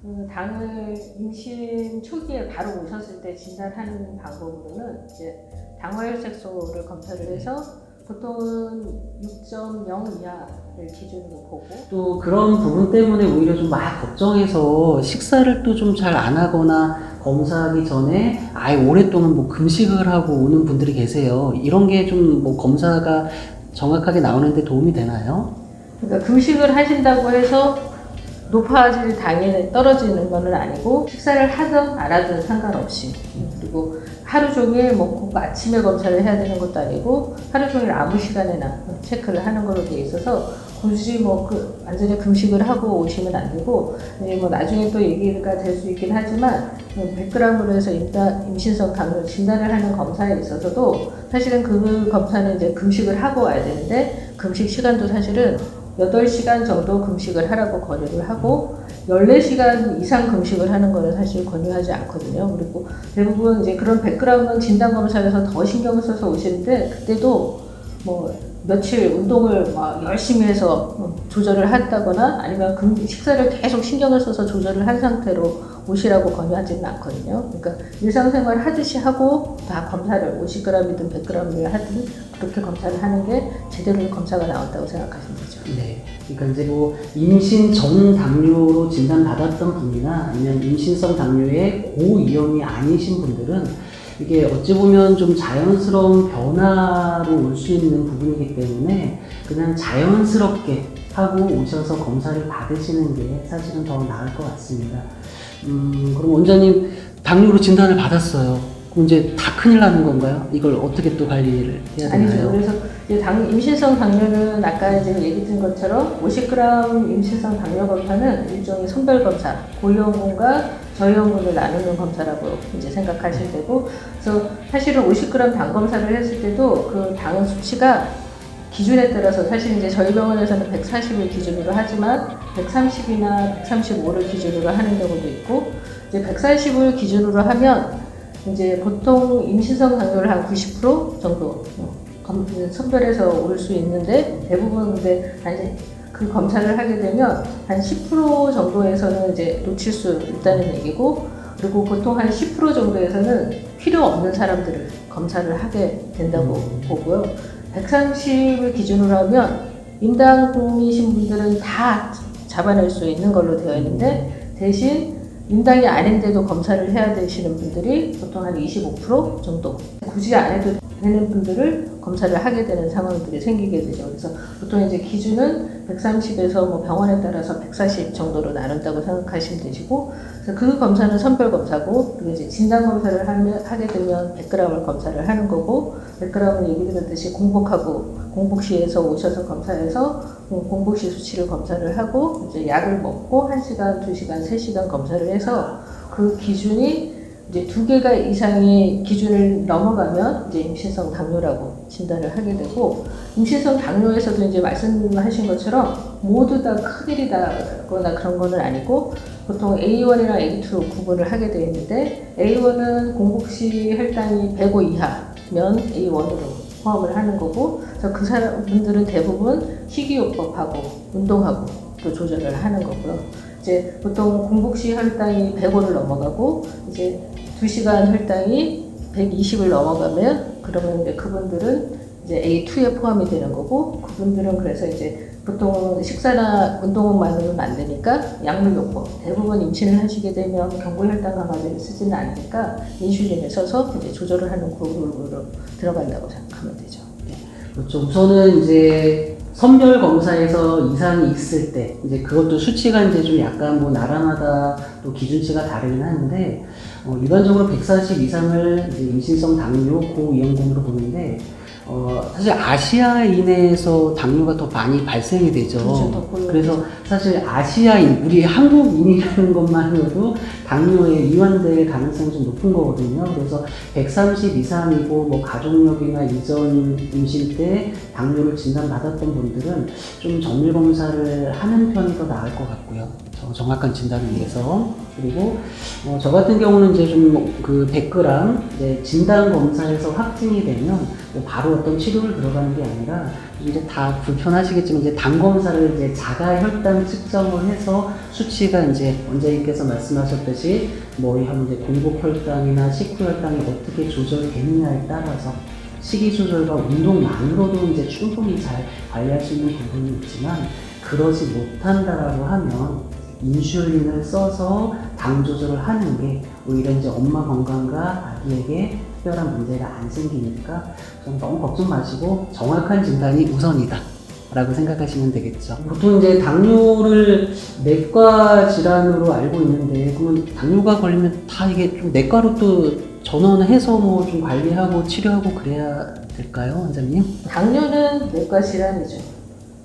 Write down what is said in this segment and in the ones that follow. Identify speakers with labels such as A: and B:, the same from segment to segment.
A: 당을 임신 초기에 바로 오셨을 때 진단하는 방법으로는 이제 당화혈색소를 검사를 해서 보통은 6.0 이하를 기준으로 보고,
B: 또 그런 부분 때문에 오히려 좀 막 걱정해서 식사를 또 좀 잘 안 하거나 검사하기 전에 아예 오랫동안 뭐 금식을 하고 오는 분들이 계세요. 이런 게 좀 뭐 검사가 정확하게 나오는데 도움이 되나요?
A: 그러니까 금식을 하신다고 해서 높아질 당이 떨어지는 것은 아니고, 식사를 하든 안 하든 상관없이, 그리고 하루 종일 꼭 아침에 검사를 해야 되는 것도 아니고 하루 종일 아무 시간에나 체크를 하는 걸로 돼 있어서 굳이 완전히 금식을 하고 오시면 안 되고, 나중에 또 얘기가 될 수 있긴 하지만 100g으로 해서 임신성 당뇨 진단을 하는 검사에 있어서도 사실은 그 검사는 이제 금식을 하고 와야 되는데, 금식 시간도 사실은 8시간 정도 금식을 하라고 권유를 하고 14시간 이상 금식을 하는 거는 사실 권유하지 않거든요. 그리고 대부분 이제 그런 100g은 진단검사에서 더 신경을 써서 오시는데, 그때도 며칠 운동을 열심히 해서 조절을 한다거나 아니면 식사를 계속 신경을 써서 조절을 한 상태로 오시라고 권유하지는 않거든요. 그러니까 일상생활 하듯이 하고 다 검사를 50g이든 100g을 하든 그렇게 검사를 하는 게 제대로 검사가 나왔다고 생각하시면 되죠.
B: 네. 그러니까 이제 뭐 임신 전 당뇨로 진단받았던 분이나 아니면 임신성 당뇨의 고위험이 아니신 분들은 이게 어찌 보면 좀 자연스러운 변화로 올 수 있는 부분이기 때문에 그냥 자연스럽게 하고 오셔서 검사를 받으시는 게 사실은 더 나을 것 같습니다. 그럼 원장님 당뇨로 진단을 받았어요. 그럼 이제 다 큰일 나는 건가요? 이걸 어떻게 또 관리를 해야 되나요?
A: 아니죠. 그래서 이제 임신성 당뇨는 아까 이제 얘기 드린 것처럼 50g 임신성 당뇨 검사는 일종의 선별 검사, 고위험군과 저위험군을 나누는 검사라고 이제 생각하시면 되고, 그래서 사실은 50g 당 검사를 했을 때도 그 당 수치가 기준에 따라서 사실 이제 저희 병원에서는 140을 기준으로 하지만 130이나 135를 기준으로 하는 경우도 있고, 이제 140을 기준으로 하면 이제 보통 임신성 당뇨를 한 90% 정도 선별해서 올 수 있는데, 대부분 근데 그 검사를 하게 되면 한 10% 정도에서는 이제 놓칠 수 있다는 얘기고, 그리고 보통 한 10% 정도에서는 필요 없는 사람들을 검사를 하게 된다고 보고요. 130을 기준으로 하면 임당이신 분들은 다 잡아낼 수 있는 걸로 되어 있는데, 대신 임당이 아닌데도 검사를 해야 되시는 분들이 보통 한 25% 정도, 굳이 안 해도 되는 분들을 검사를 하게 되는 상황들이 생기게 되죠. 그래서 보통 이제 기준은 130에서 병원에 따라서 140 정도로 나눈다고 생각하시면 되시고, 그래서 그 검사는 선별 검사고, 그리고 이제 진단 검사를 하게 되면 100g을 검사를 하는 거고, 100g은 얘기 드렸듯이 공복 시에서 오셔서 검사해서 공복 시 수치를 검사를 하고 이제 약을 먹고 1시간, 2시간, 3시간 검사를 해서 그 기준이 이제 2개가 이상의 기준을 넘어가면 이제 임신성 당뇨라고 진단을 하게 되고, 임신성 당뇨에서도 이제 말씀하신 것처럼 모두 다 큰일이 나거나 그런 거는 아니고, 보통 A1이나 A2로 구분을 하게 되어 있는데, A1은 공복시 혈당이 105 이하면 A1으로 포함을 하는 거고, 그래서 그 사람들은 대부분 식이요법하고 운동하고 또 조절을 하는 거고요. 이제 보통 공복시 혈당이 105를 넘어가고 이제 2시간 혈당이 120을 넘어가면, 그러면 이제 그분들은 이제 A2에 포함이 되는 거고, 그분들은 그래서 이제 보통 식사나 운동만으로는 안 되니까 약물요법, 대부분 임신을 하시게 되면 경구혈당 강화제를 쓰지는 않으니까 인슐린을 써서 이제 조절을 하는 그룹으로 들어간다고 생각하면 되죠.
B: 그렇죠. 우선은 이제 선별 검사에서 이상이 있을 때, 이제 그것도 수치가 이제 좀 약간 나라마다 또 기준치가 다르긴 하는데, 일반적으로 140 이상을 이제 임신성 당뇨 고위험군으로 보는데, 사실 아시아인에서 당뇨가 더 많이 발생이 되죠.
A: 그렇죠.
B: 그래서 사실 아시아인, 우리 한국인이라는 것만으로도 당뇨에 위반될 가능성이 좀 높은 거거든요. 그래서 130 이상이고 가족력이나 이전 임신 때 당뇨를 진단받았던 분들은 좀 정밀 검사를 하는 편이 더 나을 것 같고요. 정확한 진단을 위해서. 그리고 저 같은 경우는 이제 좀 그 100g 이제 진단 검사에서 확진이 되면 뭐 바로 어떤 치료를 들어가는 게 아니라 이제 다 불편하시겠지만 이제 당 검사를 이제 자가 혈당 측정을 해서 수치가 이제 원장님께서 말씀하셨듯이 뭐 이제 공복 혈당이나 식후 혈당이 어떻게 조절되느냐에 따라서 식이 조절과 운동만으로도 이제 충분히 잘 관리할 수 있는 부분이 있지만 그러지 못한다라고 하면 인슐린을 써서 당 조절을 하는 게 오히려 이제 엄마 건강과 아기에게 특별한 문제가 안 생기니까 좀 너무 걱정 마시고 정확한 진단이 우선이다 라고 생각하시면 되겠죠. 보통 이제 당뇨를 내과 질환으로 알고 있는데 그러면 당뇨가 걸리면 다 이게 좀 내과로 또 전원해서 뭐 좀 관리하고 치료하고 그래야 될까요, 원장님?
A: 당뇨는 내과 질환이죠.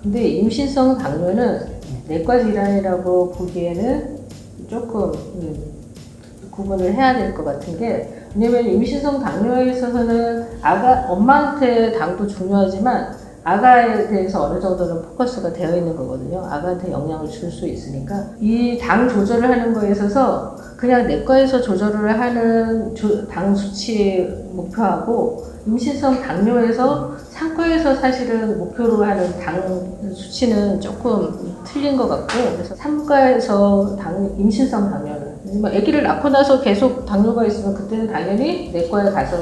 A: 근데 임신성 당뇨는 내과 질환이라고 보기에는 조금 구분을 해야 될 것 같은 게, 왜냐면 임신성 당뇨에 있어서는 엄마한테 당도 중요하지만 아가에 대해서 어느 정도는 포커스가 되어 있는 거거든요. 아가한테 영향을 줄 수 있으니까. 이 당 조절을 하는 거에 있어서 그냥 내과에서 조절을 하는 당 수치 목표하고 임신성 당뇨에서 상과에서 사실은 목표로 하는 당 수치는 조금 틀린 것 같고, 그래서 상과에서 임신성 당뇨는 뭐 아기를 낳고 나서 계속 당뇨가 있으면 그때는 당연히 내과에 가서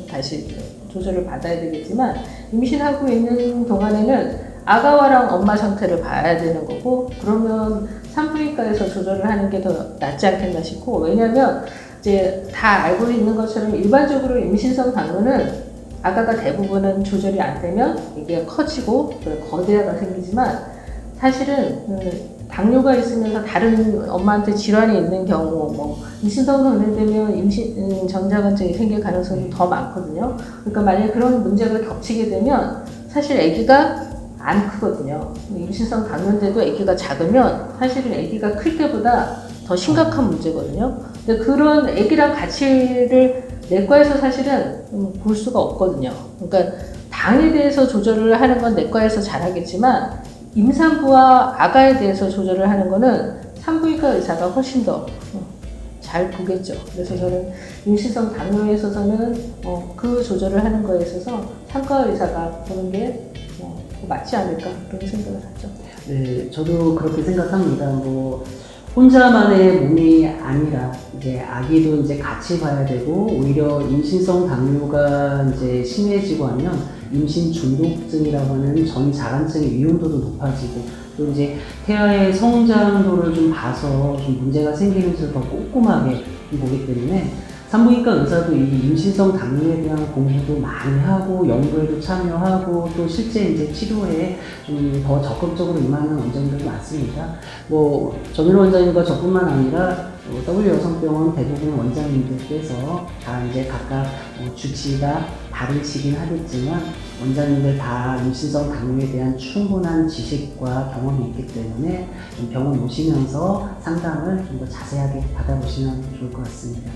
A: 다시 조절을 받아야 되겠지만, 임신하고 있는 동안에는 아가와랑 엄마 상태를 봐야 되는 거고, 그러면 산부인과에서 조절을 하는 게 더 낫지 않겠나 싶고, 왜냐면 이제 다 알고 있는 것처럼 일반적으로 임신성 당뇨는 아가가 대부분은 조절이 안 되면 이게 커지고 거대화가 생기지만, 사실은 당뇨가 있으면서 다른 엄마한테 질환이 있는 경우, 뭐 임신성 당뇨되면 임신 정자관증이 생길 가능성이 더 많거든요. 그러니까 만약에 그런 문제가 겹치게 되면 사실 아기가 안 크거든요. 임신성 당뇨인데도 아기가 작으면 사실은 아기가 클 때보다 더 심각한 문제거든요. 근데 그런 아기랑 가치를 내과에서 사실은 볼 수가 없거든요. 그러니까 당에 대해서 조절을 하는 건 내과에서 잘하겠지만, 임산부와 아가에 대해서 조절을 하는 거는 산부인과 의사가 훨씬 더 잘 보겠죠. 그래서 저는 임신성 당뇨에 있어서는 그 조절을 하는 거에 있어서 상과 의사가 보는 게 맞지 않을까, 그런 생각을 하죠.
B: 네, 저도 그렇게 생각합니다. 뭐 혼자만의 몸이 아니라 이제 아기도 이제 같이 봐야 되고, 오히려 임신성 당뇨가 이제 심해지고 하면 임신 중독증이라고 하는 전자간증의 위험도도 높아지고, 또 이제 태아의 성장도를 좀 봐서 좀 문제가 생기면서 더 꼼꼼하게 보기 때문에 산부인과 의사도 이 임신성 당뇨에 대한 공부도 많이 하고 연구에도 참여하고 또 실제 이제 치료에 좀 더 적극적으로 임하는 원장님들도 많습니다. 뭐 정일 원장님과 저뿐만 아니라 W 여성병원 대부분 원장님들께서 다 이제 각각 주치의가 다르시긴 하겠지만 원장님들 다 임신성 당뇨에 대한 충분한 지식과 경험이 있기 때문에 좀 병원 오시면서 상담을 좀 더 자세하게 받아보시면 좋을 것 같습니다.